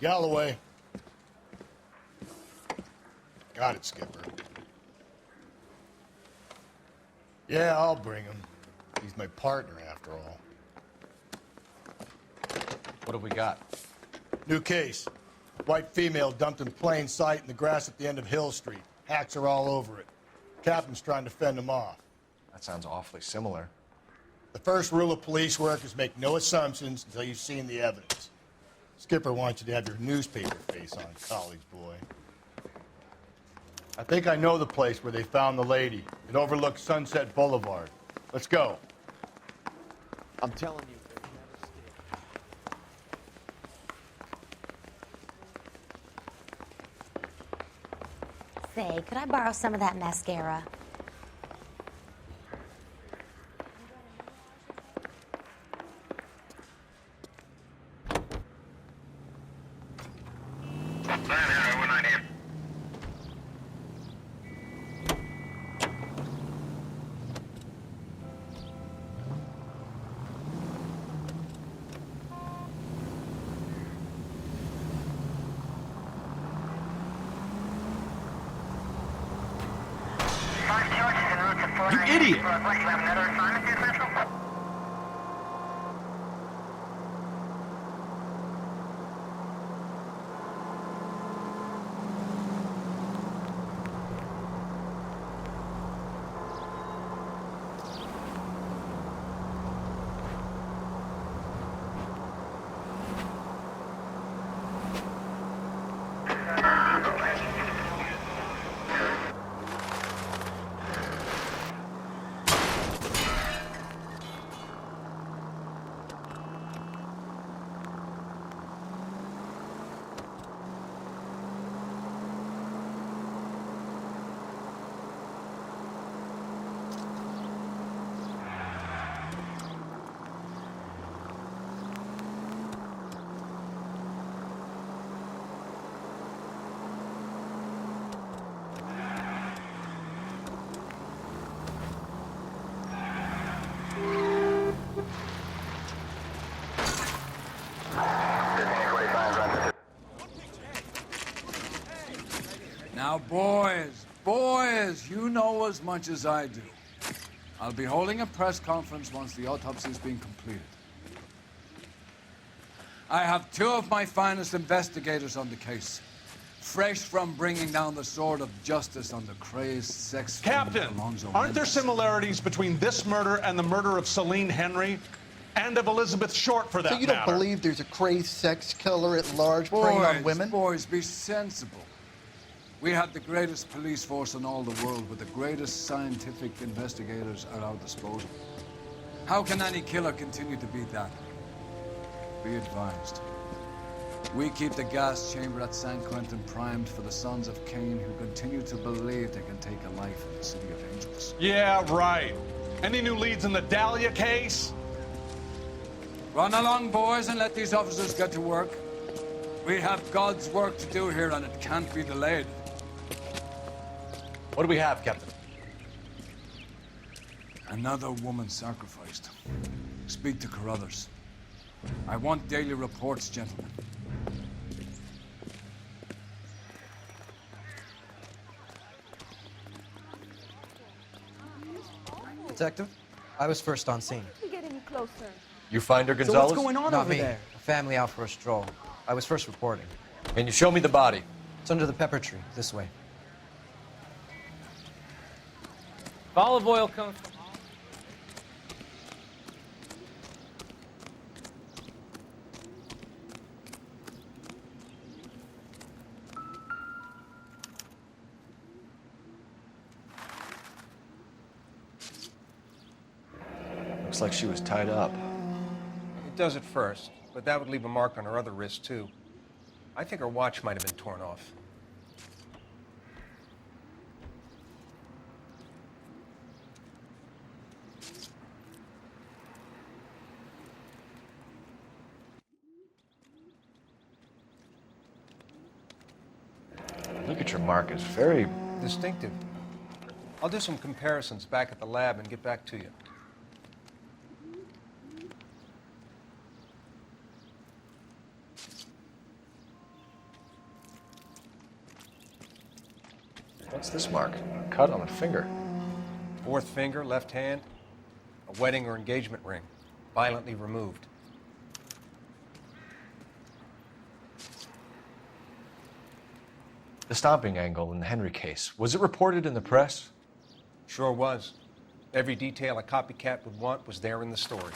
Galloway. Got it, Skipper. Yeah, I'll bring him. He's my partner, after all. What have we got? New case. White female dumped in plain sight in the grass at the end of Hill Street. Hacks are all over it. Captain's trying to fend them off. That sounds awfully similar. The first rule of police work is make no assumptions until you've seen the evidence. Skipper wants you to have your newspaper face on, college boy. I think I know the place where they found the lady. It overlooks Sunset Boulevard. Let's go. I'm telling you, they're never scared. Say, could I borrow some of that mascara? You idiot! Now, boys, you know as much as I do. I'll be holding a press conference once the autopsy's been completed. I have two of my finest investigators on the case, fresh from bringing down the sword of justice on the crazed sex... Captain, aren't there similarities between this murder and the murder of Celine Henry? And of Elizabeth Short, for that So you don't matter? believe there's a crazed sex killer at large preying on women? Boys, be sensible. We have the greatest police force in all the world, with the greatest scientific investigators at our disposal. How can any killer continue to be that? Be advised. We keep the gas chamber at San Quentin primed for the sons of Cain who continue to believe they can take a life in the City of Angels. Yeah, right. Any new leads in the Dahlia case? Run along, boys, and let these officers get to work. We have God's work to do here, and it can't be delayed. What do we have, Captain? Another woman sacrificed. Speak to Carruthers. I want daily reports, gentlemen. Detective, I was first on scene. We get any closer? You find her, So Gonzalez? what's going on over there? A family out for a stroll. I was first reporting. Can you show me the body? It's under the pepper tree, this way. Olive oil comes from... Looks like she was tied up. It does at first, but that would leave a mark on her other wrist, too. I think her watch might have been torn off. Look at your mark. It's very... distinctive. I'll do some comparisons back at the lab and get back to you. What's this mark? A cut on a finger. Fourth finger, left hand, a wedding or engagement ring, violently removed. The stomping angle in the Henry case. Was it reported in the press? Sure was. Every detail a copycat would want was there in the story.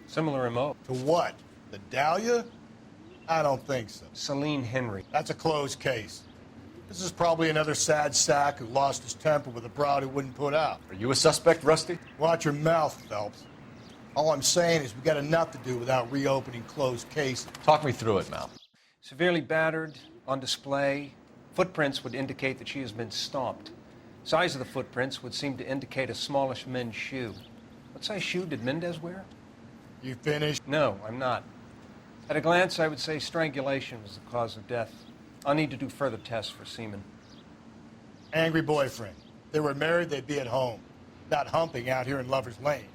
Similar MO. To what? The Dahlia? I don't think so. Celine Henry. That's a closed case. This is probably another sad sack who lost his temper with a broad who wouldn't put out. Are you a suspect, Rusty? Watch your mouth, Phelps. All I'm saying is we got enough to do without reopening closed cases. Talk me through it, Mal. Severely battered, on display. Footprints would indicate that she has been stomped. Size of the footprints would seem to indicate a smallish men's shoe. What size shoe did Mendez wear? You finished? No, I'm not. At a glance, I would say strangulation was the cause of death. I'll need to do further tests for semen. Angry boyfriend. If they were married, they'd be at home, not humping out here in Lover's Lane.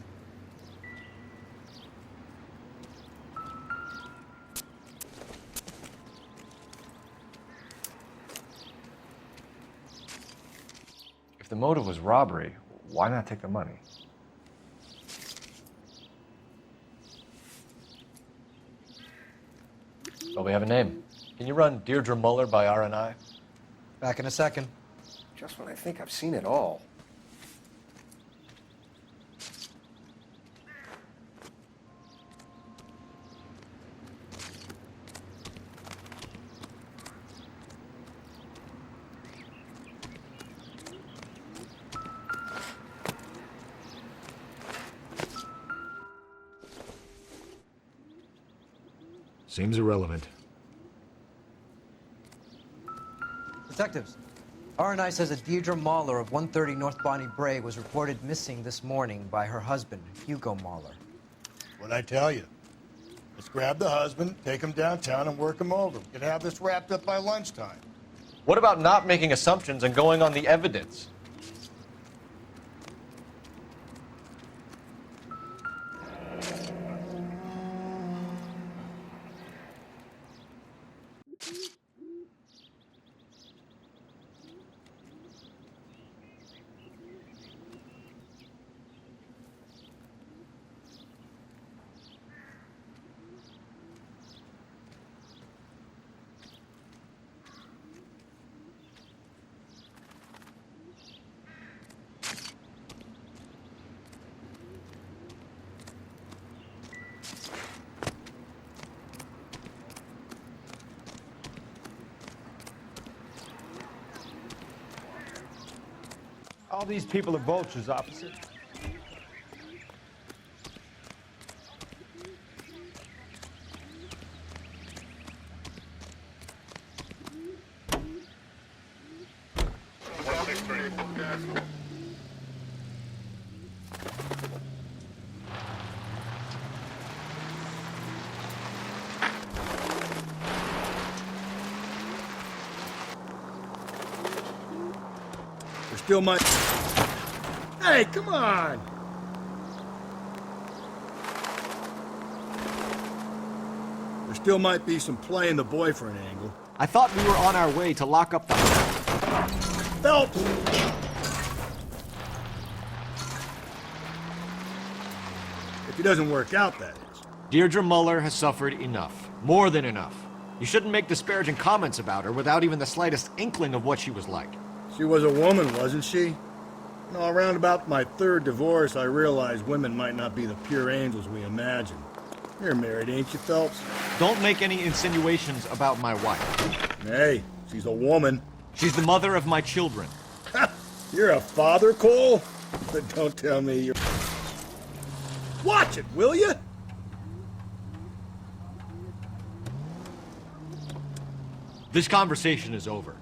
If the motive was robbery, why not take the money? Well, we have a name. Can you run Deirdre Muller by RNI? Back in a second. Just when I think I've seen it all. Seems irrelevant. Detectives, RNI says that Deirdre Mahler of 130 North Bonnie Bray was reported missing this morning by her husband, Hugo Mahler. What'd I tell you? Let's grab the husband, take him downtown, and work him over. We could have this wrapped up by lunchtime. What about not making assumptions and going on the evidence? All these people are vultures, officer. There still might... Hey, come on! There still might be some playing the boyfriend angle. I thought we were on our way to lock up the... Phelps! If it doesn't work out, that is. Deirdre Muller has suffered enough. More than enough. You shouldn't make disparaging comments about her without even the slightest inkling of what she was like. She was a woman, wasn't she? You know, around about my third divorce, I realized women might not be the pure angels we imagine. You're married, ain't you, Phelps? Don't make any insinuations about my wife. Hey, she's a woman. She's the mother of my children. You're a father, Cole? But don't tell me you're... Watch it, will you? This conversation is over.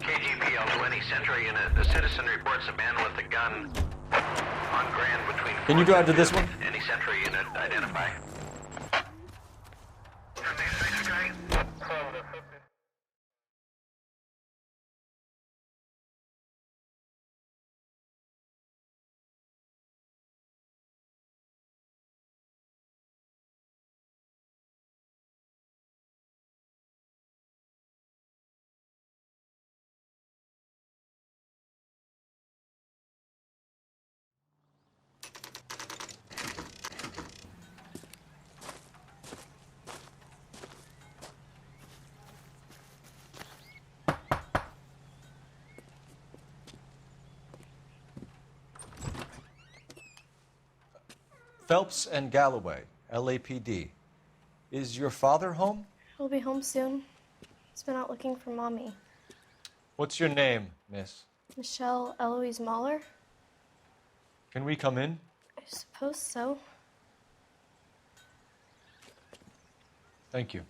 KGPL 20 Central Unit. The citizen reports a man with a gun on Grand between... Can you drive to this one? Any Central Unit identify. Phelps and Galloway, LAPD. Is your father home? He'll be home soon. He's been out looking for Mommy. What's your name, miss? Michelle Eloise Mahler? Can we come in? I suppose so. Thank you.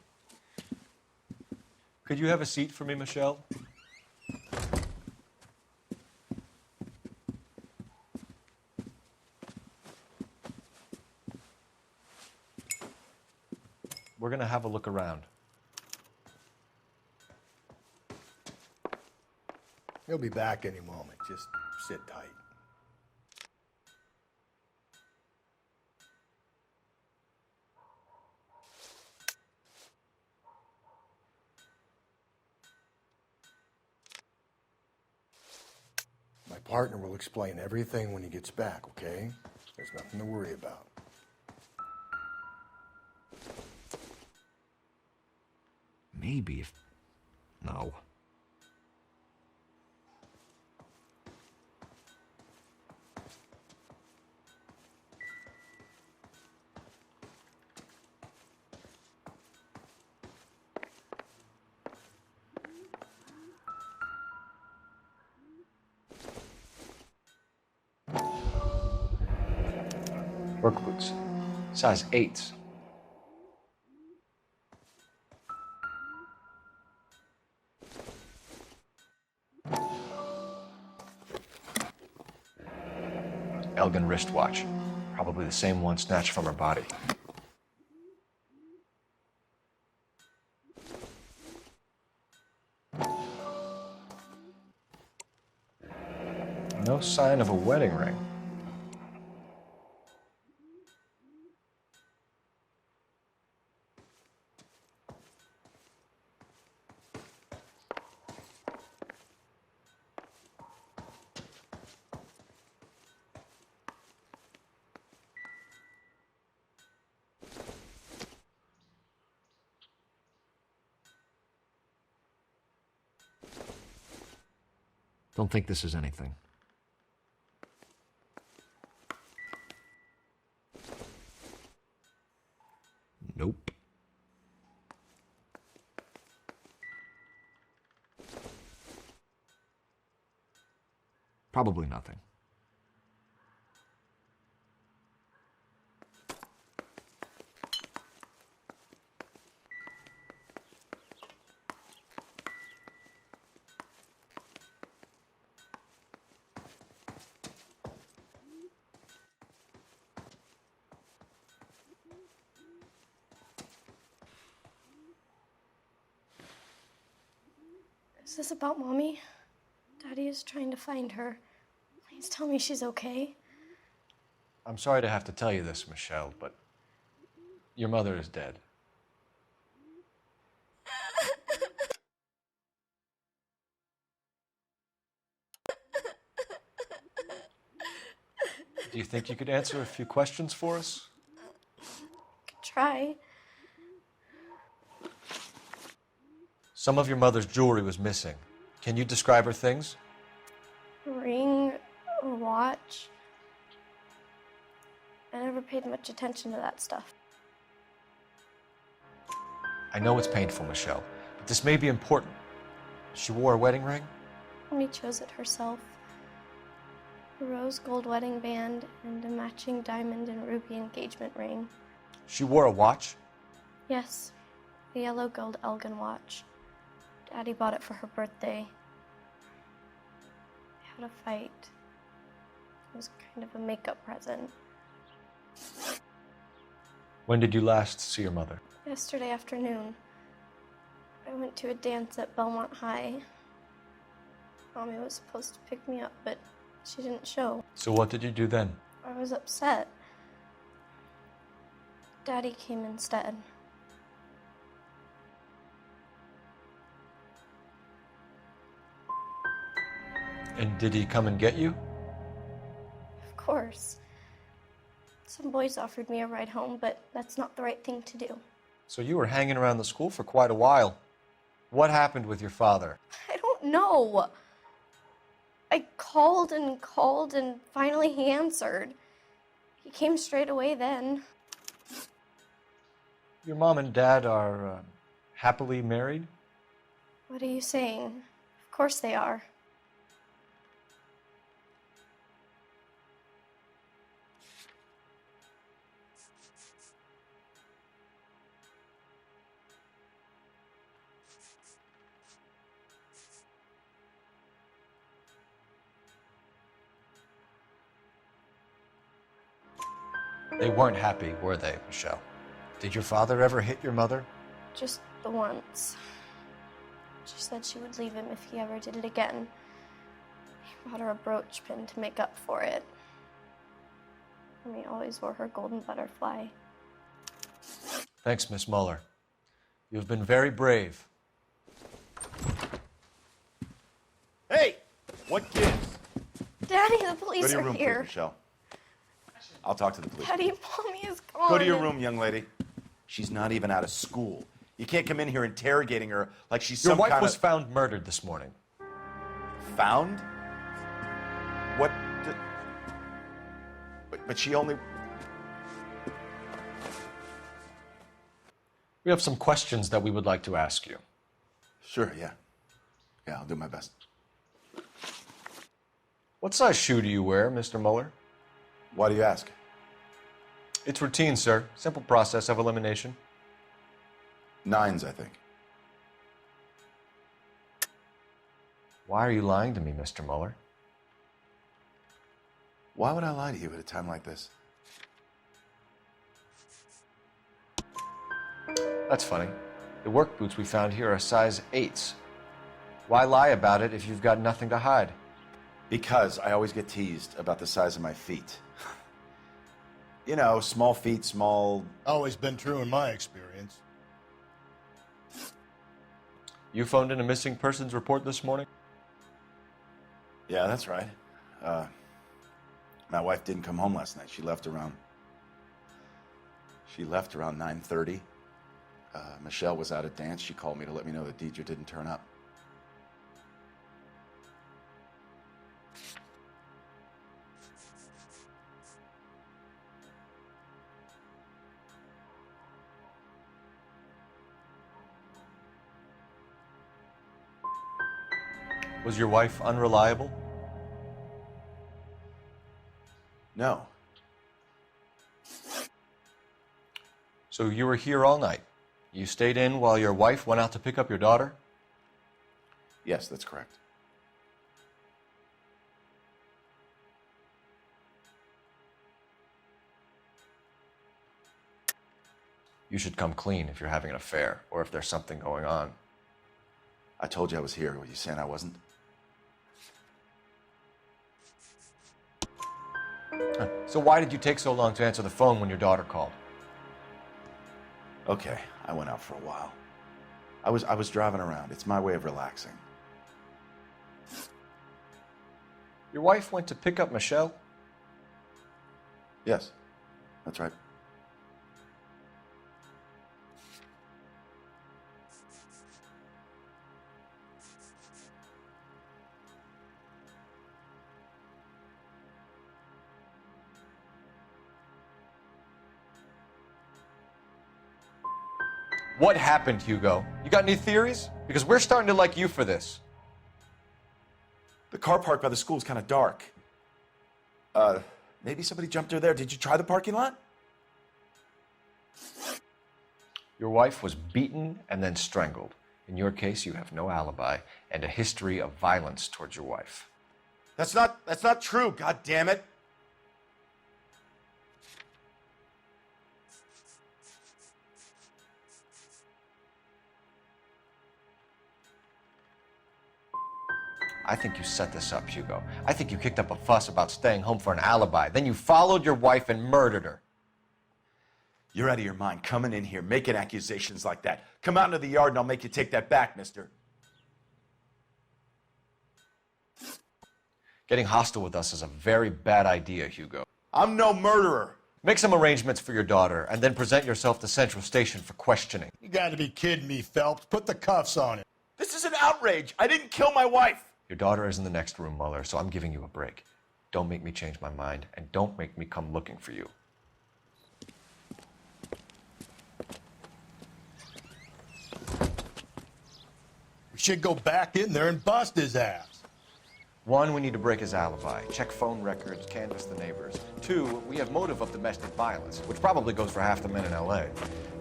Could you have a seat for me, Michelle? We're going to have a look around. He'll be back any moment. Just sit tight. My partner will explain everything when he gets back, okay? There's nothing to worry about. Maybe if... No. Work boots. Size 8s. Elgin wristwatch. Probably the same one snatched from her body. No sign of a wedding ring. Don't think this is anything. Nope. Probably nothing. Is this about Mommy? Daddy is trying to find her. Please tell me she's okay. I'm sorry to have to tell you this, Michelle, but your mother is dead. Do you think you could answer a few questions for us? Could try. Some of your mother's jewelry was missing. Can you describe her things? A ring, a watch. I never paid much attention to that stuff. I know it's painful, Michelle, but this may be important. She wore a wedding ring? Mommy chose it herself. A rose gold wedding band and a matching diamond and ruby engagement ring. She wore a watch? Yes, a yellow gold Elgin watch. Daddy bought it for her birthday. They had a fight. It was kind of a makeup present. When did you last see your mother? Yesterday afternoon. I went to a dance at Belmont High. Mommy was supposed to pick me up, but she didn't show. So what did you do then? I was upset. Daddy came instead. And did he come and get you? Of course. Some boys offered me a ride home, but that's not the right thing to do. So you were hanging around the school for quite a while. What happened with your father? I don't know. I called and finally he answered. He came straight away then. Your mom and dad are happily married? What are you saying? Of course they are. They weren't happy, were they, Michelle? Did your father ever hit your mother? Just the once. She said she would leave him if he ever did it again. He bought her a brooch pin to make up for it. And he always wore her golden butterfly. Thanks, Miss Muller. You've been very brave. Hey! What gives? Daddy, the police Go to your are room, here. please, Michelle. I'll talk to the police. Daddy, Mommy is gone. Go to your room, young lady. She's not even out of school. You can't come in here interrogating her like she's Your some wife kind was of... found murdered this morning. Found? What? But she only... We have some questions that we would like to ask you. Sure, yeah. Yeah, I'll do my best. What size shoe do you wear, Mr. Muller? Why do you ask? It's routine, sir. Simple process of elimination. 9s, I think. Why are you lying to me, Mr. Muller? Why would I lie to you at a time like this? That's funny. The work boots we found here are size 8s. Why lie about it if you've got nothing to hide? Because I always get teased about the size of my feet. You know, small feet, small... Always been true in my experience. You phoned in a missing persons report this morning? Yeah, that's right. My wife didn't come home last night. She left around 9:30. Michelle was out at dance. She called me to let me know that Deidre didn't turn up. Was your wife unreliable? No. So you were here all night. You stayed in while your wife went out to pick up your daughter? Yes, that's correct. You should come clean if you're having an affair or if there's something going on. I told you I was here. Were you saying I wasn't? So why did you take so long to answer the phone when your daughter called? Okay, I went out for a while. I was driving around. It's my way of relaxing. Your wife went to pick up Michelle? Yes, that's right. What happened, Hugo? You got any theories? Because we're starting to like you for this. The car parked by the school is kind of dark. Maybe somebody jumped her there. Did you try the parking lot? Your wife was beaten and then strangled. In your case, you have no alibi and a history of violence towards your wife. That's not true, God damn it. I think you set this up, Hugo. I think you kicked up a fuss about staying home for an alibi. Then you followed your wife and murdered her. You're out of your mind coming in here making accusations like that. Come out into the yard and I'll make you take that back, mister. Getting hostile with us is a very bad idea, Hugo. I'm no murderer. Make some arrangements for your daughter and then present yourself to Central Station for questioning. You gotta be kidding me, Phelps. Put the cuffs on him. This is an outrage. I didn't kill my wife. Your daughter is in the next room, Muller, so I'm giving you a break. Don't make me change my mind, and don't make me come looking for you. We should go back in there and bust his ass. One, we need to break his alibi, check phone records, canvass the neighbors. Two, we have motive of domestic violence, which probably goes for half the men in LA.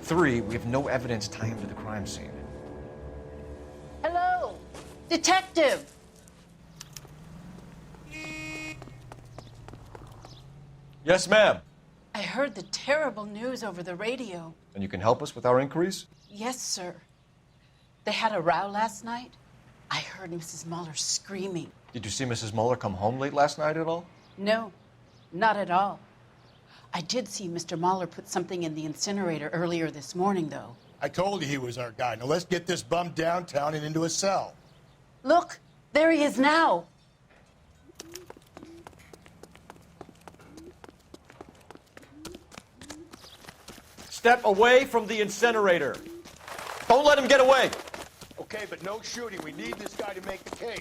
Three, we have no evidence tying him to the crime scene. Hello, detective. Yes, ma'am. I heard the terrible news over the radio. And you can help us with our inquiries? Yes, sir. They had a row last night. I heard Mrs. Muller screaming. Did you see Mrs. Muller come home late last night at all? No, not at all. I did see Mr. Muller put something in the incinerator earlier this morning, though. I told you he was our guy. Now let's get this bum downtown and into a cell. Look, there he is now. Step away from the incinerator. Don't let him get away. Okay, but no shooting. We need this guy to make the case.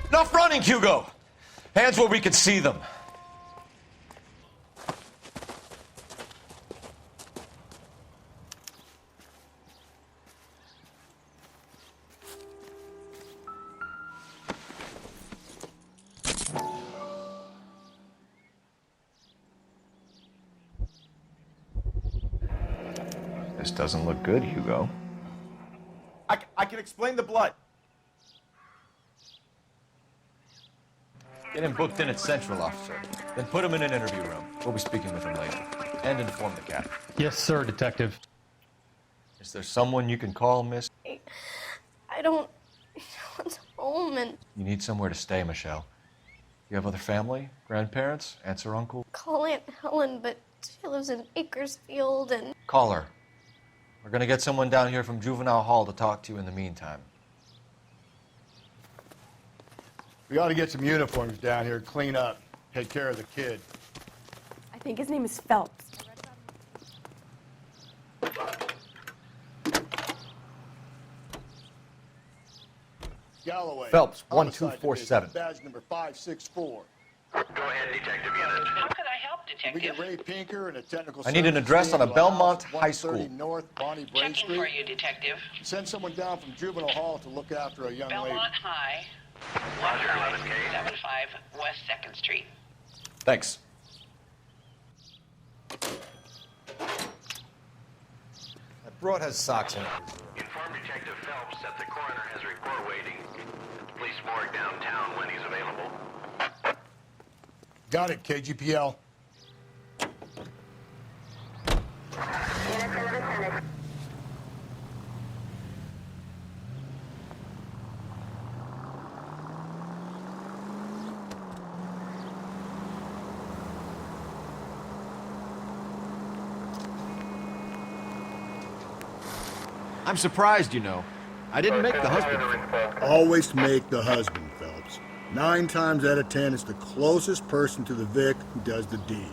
Enough running, Hugo. Hands where we can see them. This doesn't look good, Hugo. I can explain the blood. Get him booked in at Central, officer. Then put him in an interview room. We'll be speaking with him later. And inform the captain. Yes, sir, Detective. Is there someone you can call, miss? I don't want home, and You need somewhere to stay, Michelle. You have other family? Grandparents? Aunts or uncle? call Aunt Helen, but she lives in Bakersfield, and Call her. We're gonna get someone down here from Juvenile Hall to talk to you in the meantime. We ought to get some uniforms down here, clean up, take care of the kid. I think his name is Phelps. Galloway. Phelps, Homicide 1247. Division, badge number 564. Go ahead, Detective Unit. How can I help, Can we get Ray Pinker and a technical I need an services address team on a to Belmont house High School. 130 North Bonnie Bray Checking Street. for you, Detective. Send someone down from Juvenile Hall to look after a young lady. Belmont High, Roger, 11K. 75 West 2nd Street. Thanks. That broad has socks in it. Inform Detective Phelps that the coroner has a report waiting at the police morgue downtown when he's available. Got it, KGPL. I'm surprised, you know. I didn't make the husband. Always make the husband, Phelps. 9 times out of 10, it's the closest person to the Vic who does the deed.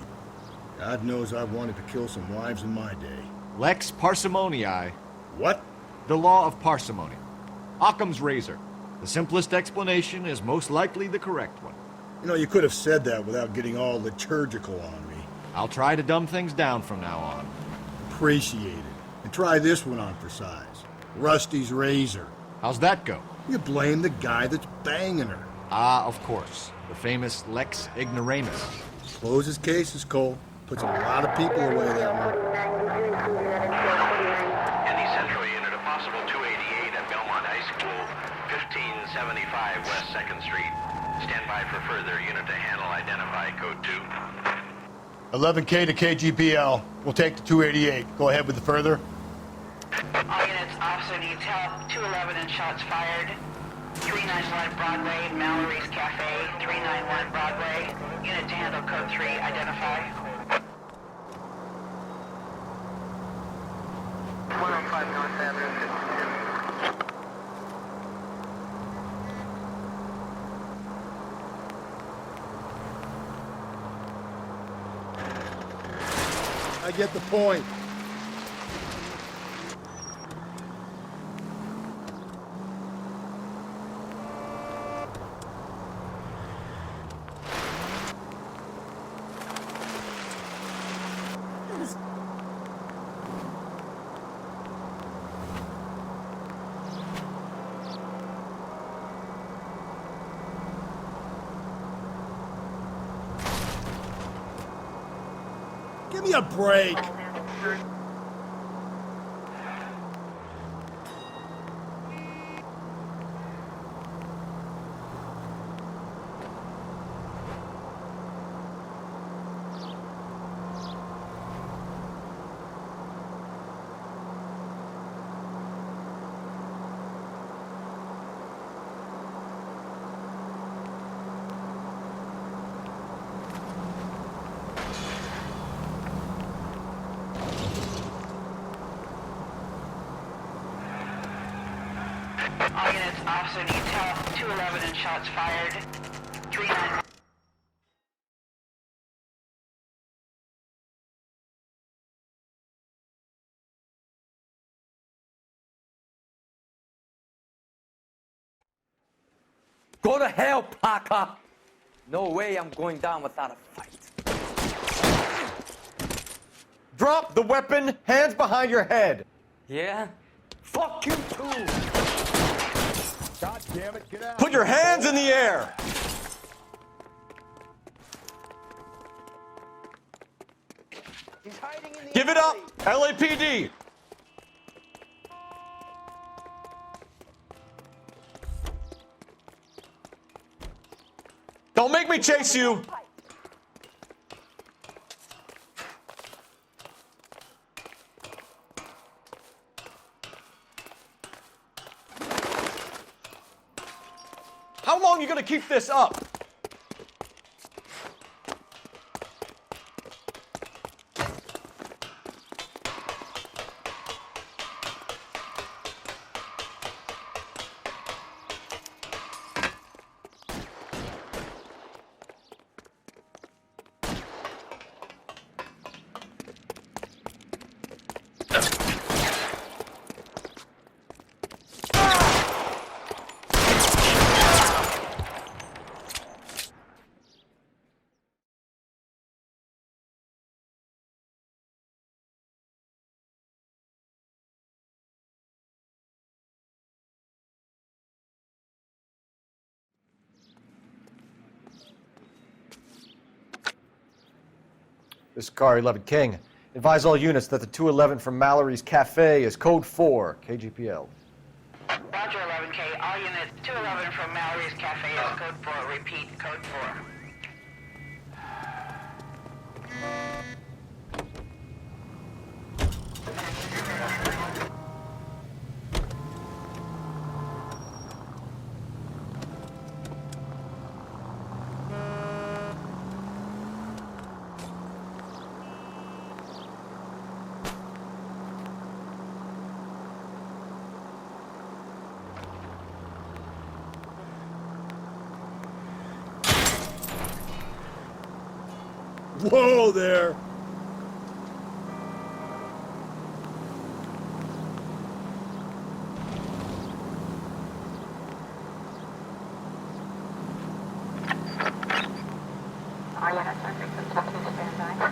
God knows I've wanted to kill some wives in my day. Lex parsimoniae. What? The law of parsimony. Occam's razor. The simplest explanation is most likely the correct one. You know, you could have said that without getting all liturgical on me. I'll try to dumb things down from now on. Appreciate it. And try this one on for size. Rusty's razor. How's that go? You blame the guy that's banging her. Ah, of course. The famous Lex ignoramus. Closes cases, Cole. Puts a lot of people away that one. Any Central Unit, a possible 288 at Belmont High School, 1575 West 2nd Street. Stand by for further unit to handle. Identify code 2. 11K to KGPL. We'll take the 288. Go ahead with the further. All units, officer needs help. 211 and shots fired. 391 Broadway, Mallory's Cafe. 391 Broadway. Unit to handle code 3. Identify. I get the point. Give me a break. All units, officer detail, 211 and shots fired. 391. Go to hell, Parker! No way I'm going down without a fight. Drop the weapon, hands behind your head. Yeah? Fuck you too! God damn it, get out. Put your hands in the air. He's hiding in the Give it up, LAPD. Don't make me chase you. How long are you gonna keep this up? This is Car 11 King. Advise all units that the 211 from Mallory's Cafe is code 4, KGPL. Roger, 11K. All units, 211 from Mallory's Cafe is code 4. Repeat, code 4. Whoa there. All units, stand by.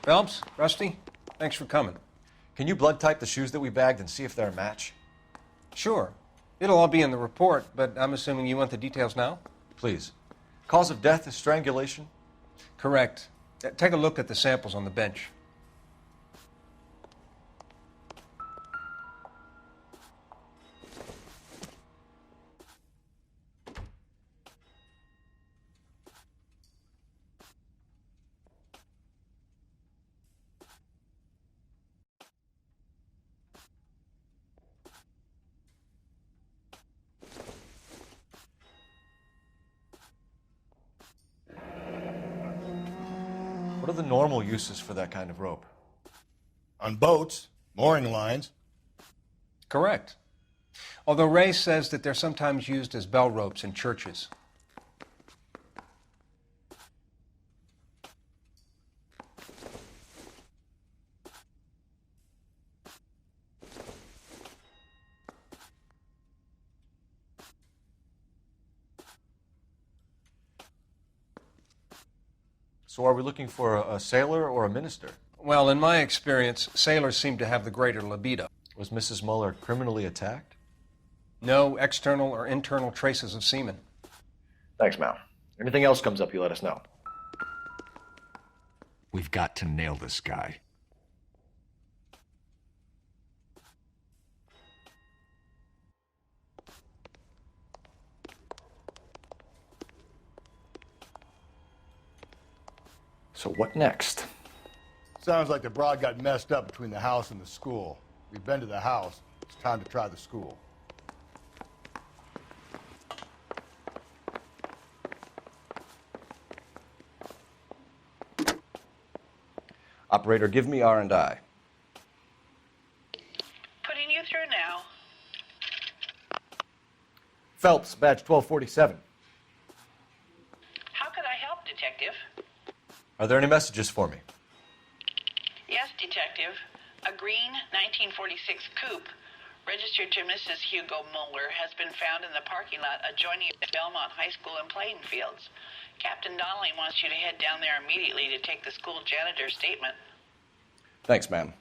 Phelps, Rusty, thanks for coming. Can you blood type the shoes that we bagged and see if they're a match? Sure. It'll all be in the report, but I'm assuming you want the details now? Please. Cause of death is strangulation? Correct. Take a look at the samples on the bench. What are the normal uses for that kind of rope? On boats, mooring lines. Correct. Although Ray says that they're sometimes used as bell ropes in churches. So are we looking for a sailor or a minister? Well, in my experience, sailors seem to have the greater libido. Was Mrs. Muller criminally attacked? No external or internal traces of semen. Thanks, Mal. Anything else comes up, you let us know. We've got to nail this guy. So what next? Sounds like the broad got messed up between the house and the school. We've been to the house. It's time to try the school. Operator, give me R&I. Putting you through now. Phelps, badge 1247. How could I help, Detective? Are there any messages for me? Yes, Detective. A green 1946 coupe, registered to Mrs. Hugo Muller, has been found in the parking lot adjoining Belmont High School and playing fields. Captain Donnelly wants you to head down there immediately to take the school janitor's statement. Thanks, ma'am.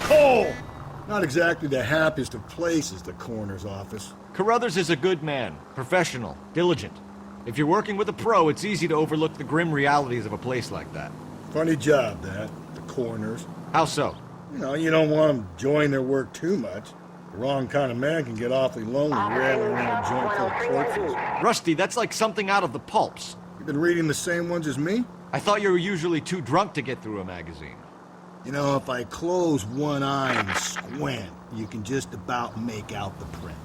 Cole! Not exactly the happiest of places, the coroner's office. Carruthers is a good man, professional, diligent. If you're working with a pro, it's easy to overlook the grim realities of a place like that. Funny job, that. The coroner's. How so? You know, you don't want them enjoying their work too much. The wrong kind of man can get awfully lonely rattling around a joint full of corpses. Rusty, that's like something out of the pulps. You been reading the same ones as me? I thought you were usually too drunk to get through a magazine. You know, if I close one eye and squint, you can just about make out the print.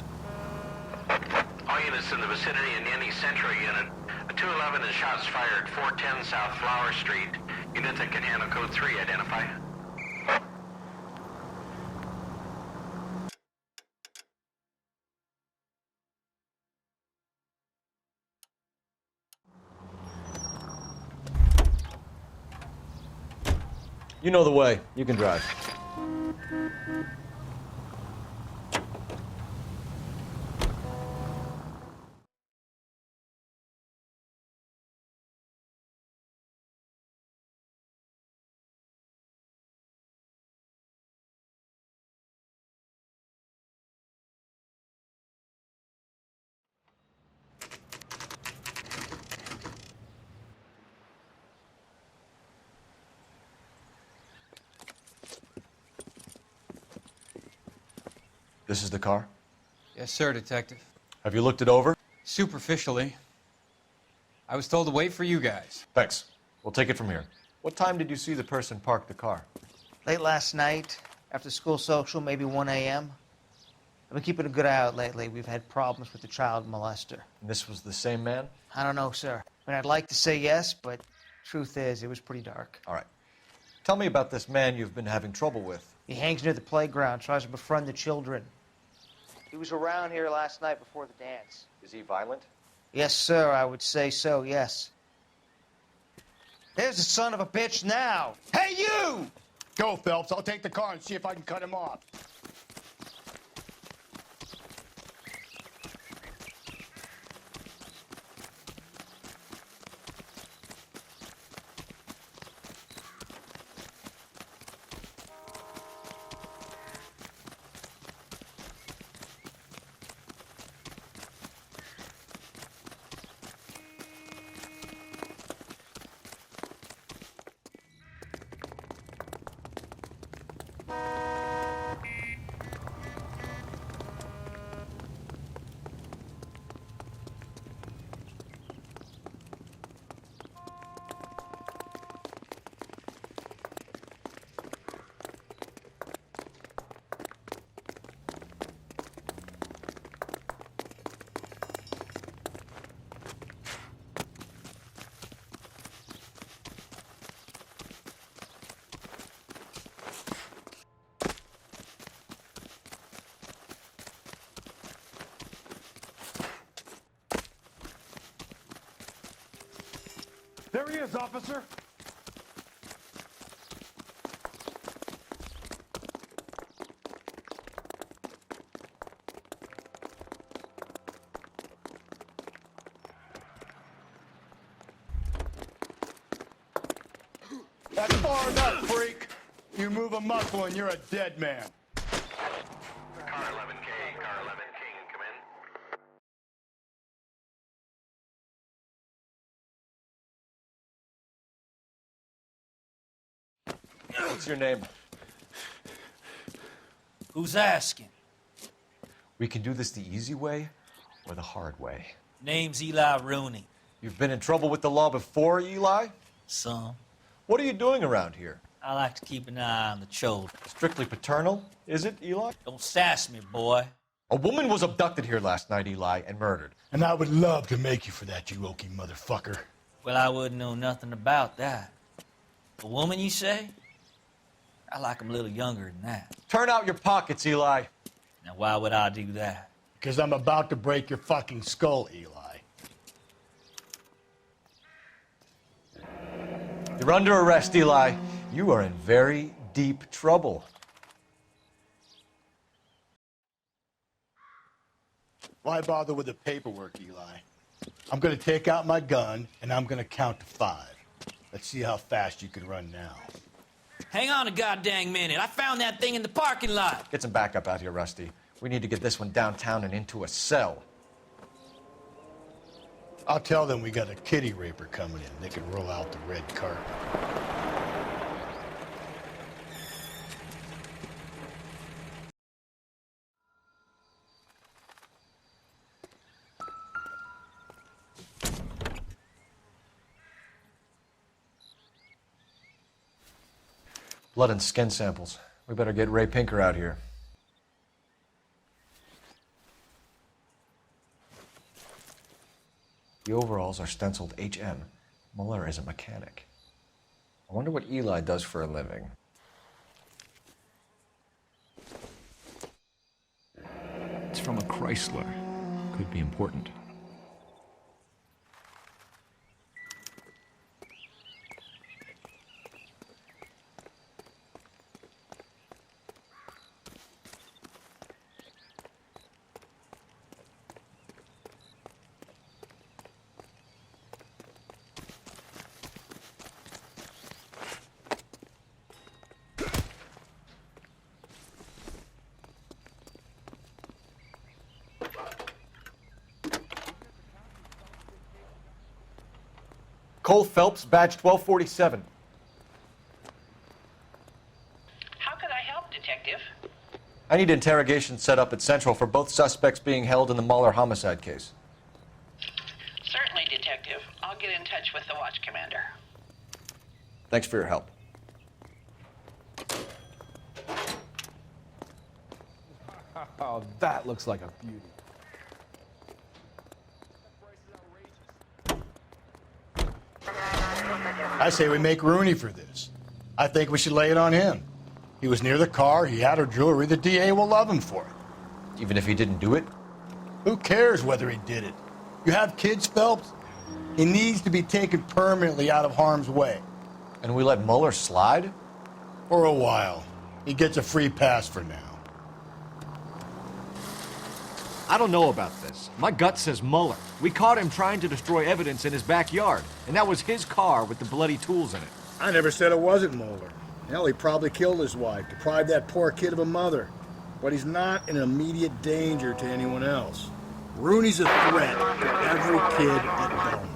All units in the vicinity in any Central unit. A 211 and shots fired, 410 South Flower Street. Unit that can handle code 3, identify. You know the way. You can drive. This is the car? Yes, sir, Detective. Have you looked it over? Superficially. I was told to wait for you guys. Thanks. We'll take it from here. What time did you see the person park the car? Late last night, after school social, maybe 1 a.m. I've been keeping a good eye out lately. We've had problems with the child molester. And this was the same man? I don't know, sir. I mean, I'd like to say yes, but truth is, it was pretty dark. All right. Tell me about this man you've been having trouble with. He hangs near the playground, tries to befriend the children. He was around here last night before the dance. Is he violent? Yes, sir, I would say so, yes. There's the son of a bitch now. Hey, you! Go, Phelps. I'll take the car and see if I can cut him off. There he is, officer. That's far enough, freak. You move a muscle and you're a dead man. Car 11K, car 11 King, come in. What's your name? Who's asking? We can do this the easy way or the hard way. Name's Eli Rooney. You've been in trouble with the law before, Eli? Some. What are you doing around here? I like to keep an eye on the children. Strictly paternal, is it, Eli? Don't sass me, boy. A woman was abducted here last night, Eli, and murdered. And I would love to make you for that, you oaky motherfucker. Well, I wouldn't know nothing about that. A woman, you say? I like 'em a little younger than that. Turn out your pockets, Eli. Now, why would I do that? Because I'm about to break your fucking skull, Eli. You're under arrest, Eli. You are in very deep trouble. Why bother with the paperwork, Eli? I'm gonna take out my gun, and I'm gonna count to 5. Let's see how fast you can run now. Hang on a goddamn minute. I found that thing in the parking lot. Get some backup out here, Rusty. We need to get this one downtown and into a cell. I'll tell them we got a kitty raper coming in. They can roll out the red carpet. Blood and skin samples. We better get Ray Pinker out here. The overalls are stenciled HM. Muller is a mechanic. I wonder what Eli does for a living. It's from a Chrysler. Could be important. Cole Phelps, badge 1247. How could I help, Detective? I need interrogation set up at Central for both suspects being held in the Muller homicide case. Certainly, Detective. I'll get in touch with the watch commander. Thanks for your help. Oh, that looks like a beauty. I say we make Rooney for this. I think we should lay it on him. He was near the car, he had her jewelry, the DA will love him for it. Even if he didn't do it? Who cares whether he did it? You have kids, Phelps? He needs to be taken permanently out of harm's way. And we let Mueller slide? For a while. He gets a free pass for now. I don't know about this. My gut says Mueller. We caught him trying to destroy evidence in his backyard, and that was his car with the bloody tools in it. I never said it wasn't Mueller. Hell, he probably killed his wife, deprived that poor kid of a mother. But he's not an immediate danger to anyone else. Rooney's a threat to every kid at Belmont.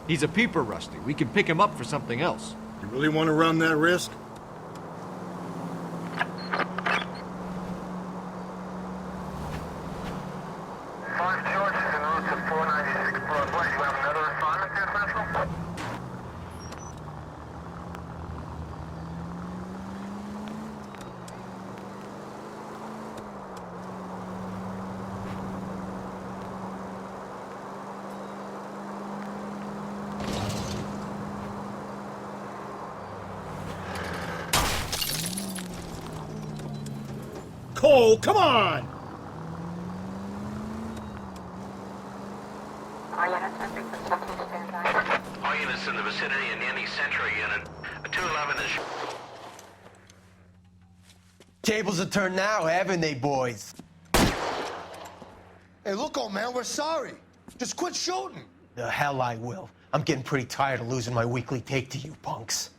He's a peeper, Rusty. We can pick him up for something else. You really want to run that risk? Cole, come on! All units in the vicinity in any Central unit. A 211 is... Tables are turned now, haven't they, boys? Hey, look, old man, we're sorry. Just quit shooting. The hell I will. I'm getting pretty tired of losing my weekly take to you punks.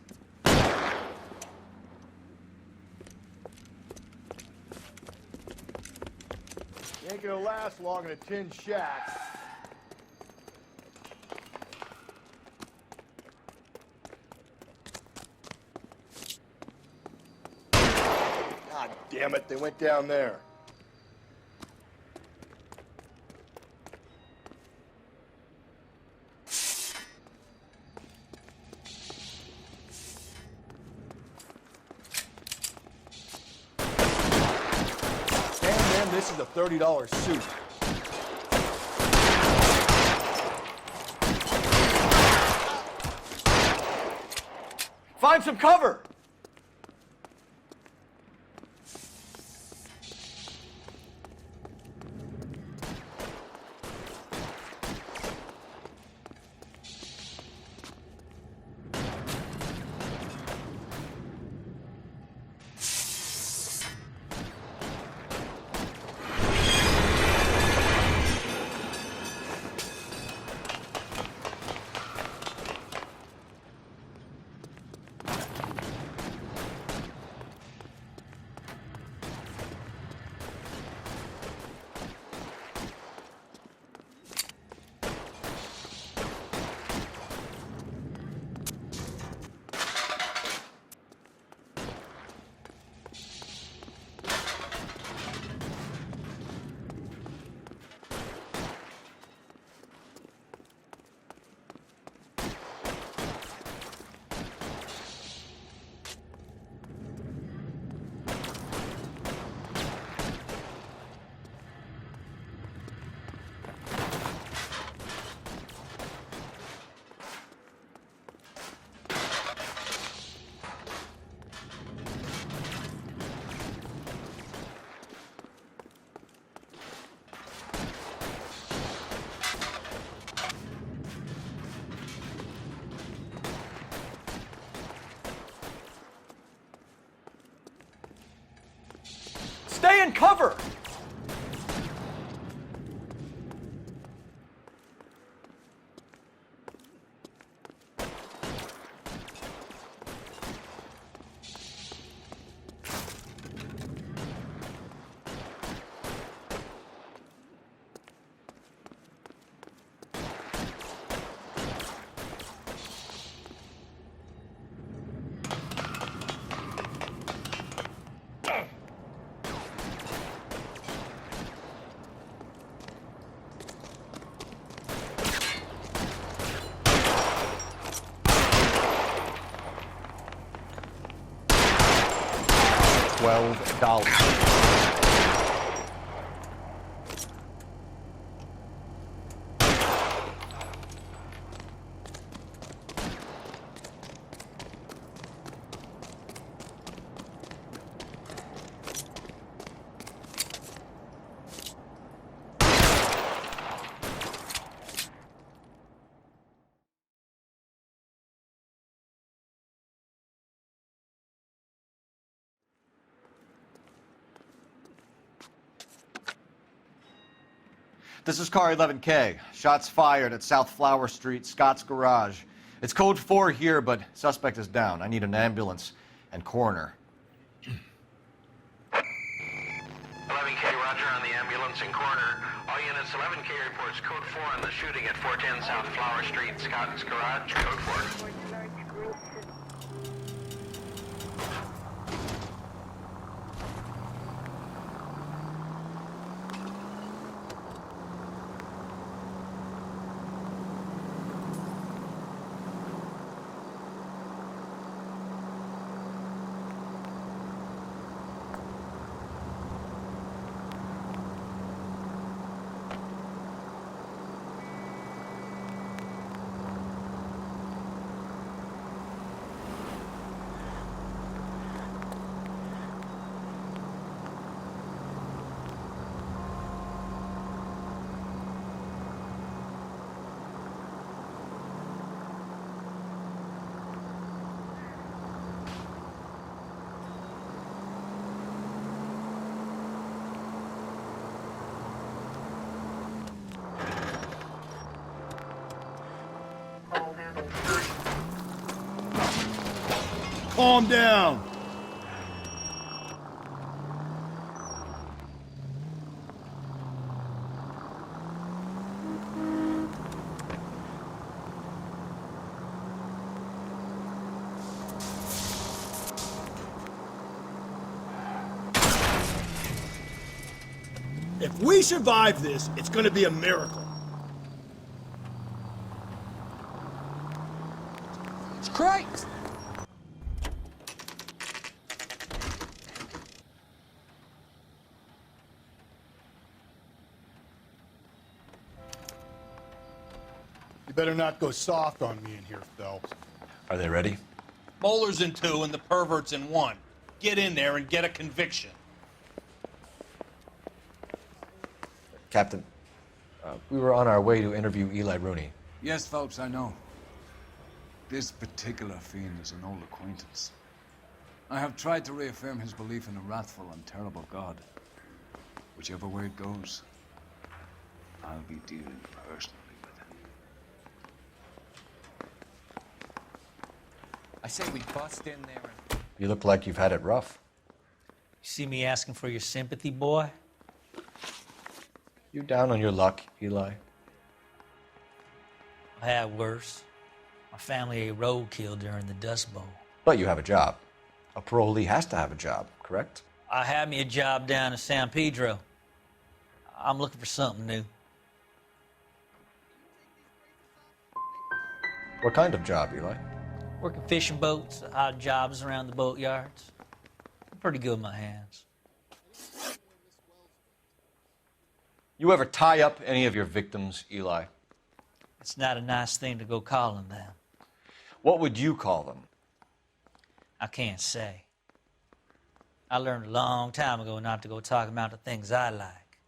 You ain't gonna last long in a tin shack. God damn it, they went down there. This is a $30 suit. Find some cover! Stay in cover! $12. This is car 11K. Shots fired at South Flower Street, Scott's Garage. It's code 4 here, but suspect is down. I need an ambulance and coroner. 11K, roger on the ambulance and coroner. All units, 11K reports code 4 on the shooting at 410 South Flower Street, Scott's Garage, code 4. Calm down. If we survive this, it's gonna be a miracle. It's Christ! You better not go soft on me in here, Phelps. Are they ready? Moeller's in 2 and the pervert's in 1. Get in there and get a conviction. Captain, we were on our way to interview Eli Rooney. Yes, Phelps, I know. This particular fiend is an old acquaintance. I have tried to reaffirm his belief in a wrathful and terrible God. Whichever way it goes, I'll be dealing personally with him. I say we bust in there and... You look like you've had it rough. You see me asking for your sympathy, boy? You down on your luck, Eli? I had worse. My family ate roadkill during the Dust Bowl. But you have a job. A parolee has to have a job, correct? I had me a job down in San Pedro. I'm looking for something new. What kind of job, Eli? Working fishing boats, odd jobs around the boatyards. I'm pretty good with my hands. You ever tie up any of your victims, Eli? It's not a nice thing to go calling them. What would you call them? I can't say. I learned a long time ago not to go talking about the things I like.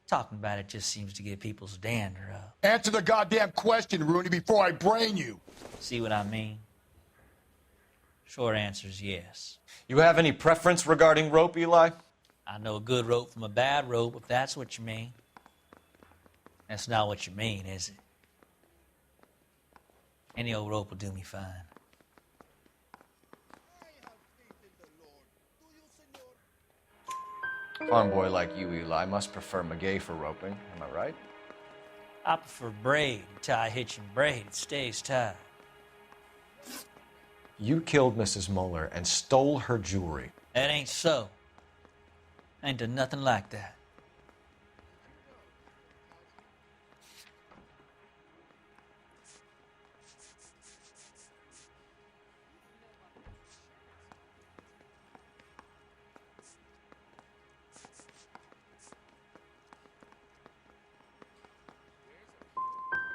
Talking about it just seems to get people's dander up. Answer the goddamn question, Rooney, before I brain you. See what I mean? Short answer is yes. You have any preference regarding rope, Eli? I know a good rope from a bad rope, if that's what you mean. That's not what you mean, is it? Any old rope will do me fine. Farm boy like you, Eli, must prefer Magay for roping. Am I right? I prefer braid. Tie hitching braid. It stays tied. You killed Mrs. Moeller and stole her jewelry. That ain't so. I ain't done nothing like that.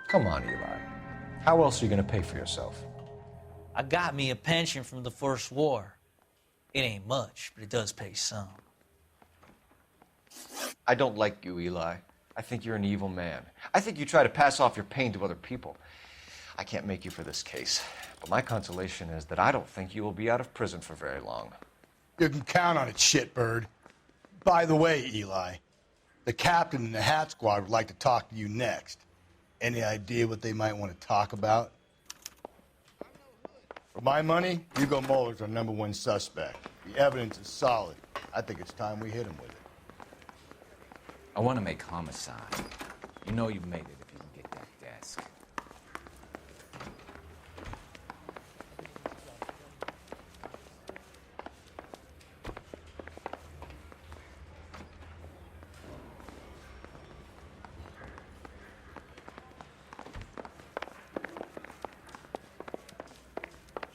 Come on, Eli. How else are you going to pay for yourself? I got me a pension from the First War. It ain't much, but it does pay some. I don't like you, Eli. I think you're an evil man. I think you try to pass off your pain to other people. I can't make you for this case, but my consolation is that I don't think you will be out of prison for very long. You can count on it, shitbird. By the way, Eli, The captain and the hat squad would like to talk to you next. Any idea what they might want to talk about? For my money, Hugo Muller's our #1 suspect. The evidence is solid. I think it's time we hit him with it. I want to make homicide. You know you've made it if you can get that desk.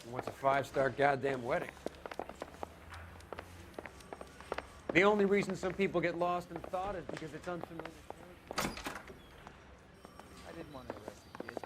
She wants a 5-star goddamn wedding. The only reason some people get lost in thought is because it's unfamiliar territory. I didn't want to arrest the kid.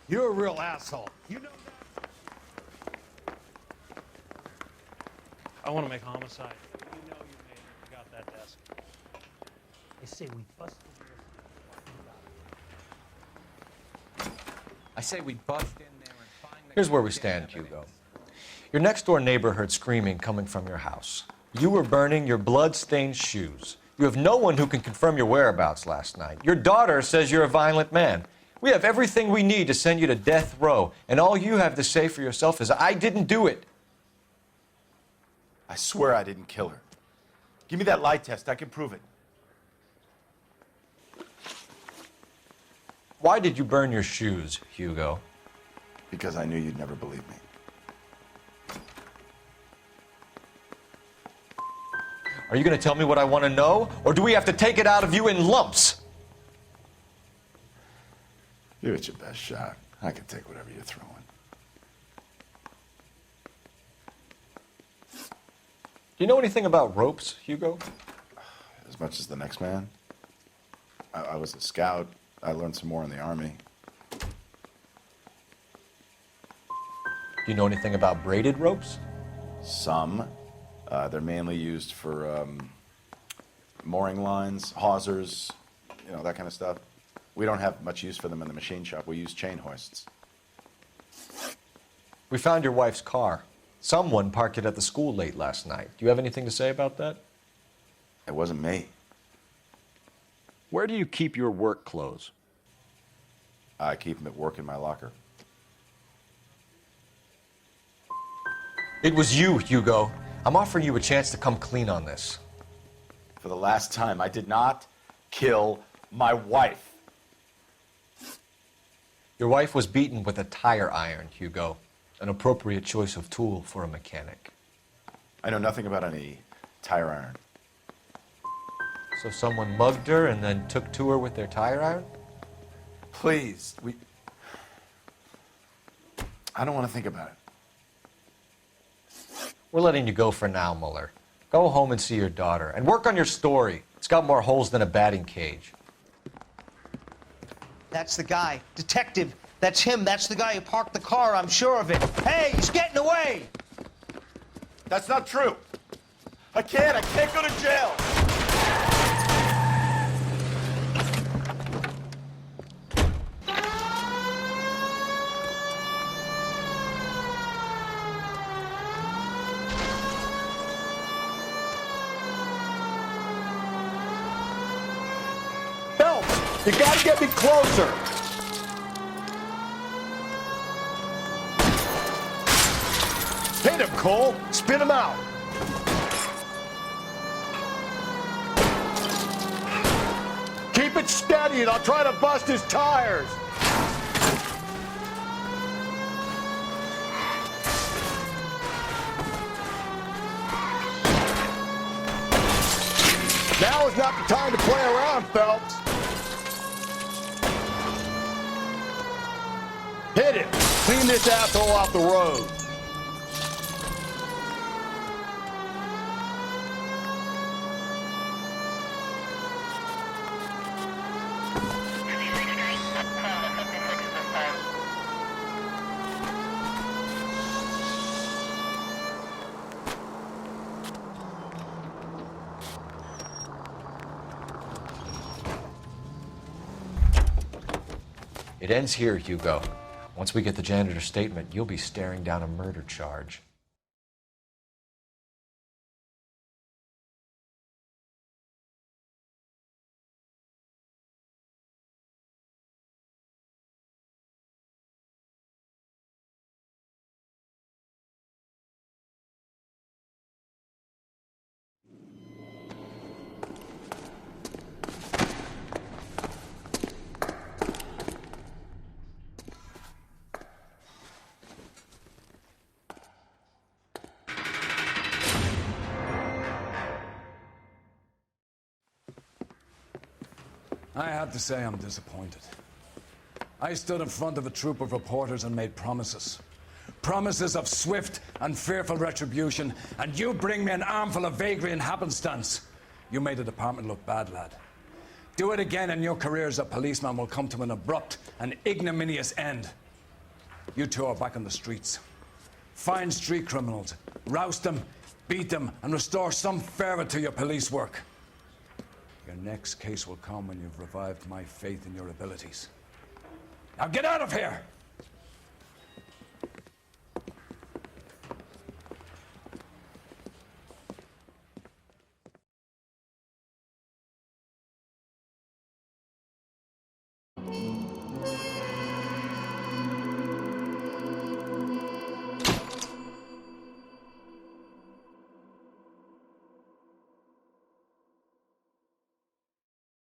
You're a real asshole. You know that? I want to make homicide. You know you made it. You got that desk. They say we busted I say we bust in there and find the... Here's where we stand, Hugo. Your next-door neighbor heard screaming coming from your house. You were burning your blood-stained shoes. You have no one who can confirm your whereabouts last night. Your daughter says you're a violent man. We have everything we need to send you to death row, and all you have to say for yourself is, I didn't do it. I swear I didn't kill her. Give me that lie test. I can prove it. Why did you burn your shoes, Hugo? Because I knew you'd never believe me. Are you going to tell me what I want to know, or do we have to take it out of you in lumps? Give it your best shot. I can take whatever you're throwing. Do you know anything about ropes, Hugo? As much as the next man. I was a scout. I learned some more in the Army. Do you know anything about braided ropes? Some. They're mainly used for mooring lines, hawsers, you know, that kind of stuff. We don't have much use for them in the machine shop. We use chain hoists. We found your wife's car. Someone parked it at the school late last night. Do you have anything to say about that? It wasn't me. Where do you keep your work clothes? I keep them at work in my locker. It was you, Hugo. I'm offering you a chance to come clean on this. For the last time, I did not kill my wife. Your wife was beaten with a tire iron, Hugo. An appropriate choice of tool for a mechanic. I know nothing about any tire iron. So someone mugged her and then took to her with their tire iron? Please, I don't want to think about it. We're letting you go for now, Muller. Go home and see your daughter, and work on your story. It's got more holes than a batting cage. That's the guy. Detective, that's him. That's the guy who parked the car, I'm sure of it. Hey, he's getting away! That's not true. I can't go to jail. You gotta get me closer. Hit him, Cole. Spin him out. Keep it steady and I'll try to bust his tires. Now is not the time to play around, Phelps. Hit him. Clean this asshole off the road. It ends here, Hugo. Once we get the janitor's statement, you'll be staring down a murder charge. I have to say I'm disappointed. I stood in front of a troop of reporters and made promises. Promises of swift and fearful retribution, and you bring me an armful of vagary and happenstance. You made the department look bad, lad. Do it again and your career as a policeman will come to an abrupt and ignominious end. You two are back on the streets. Find street criminals, roust them, beat them, and restore some fervor to your police work. Your next case will come when you've revived my faith in your abilities. Now get out of here!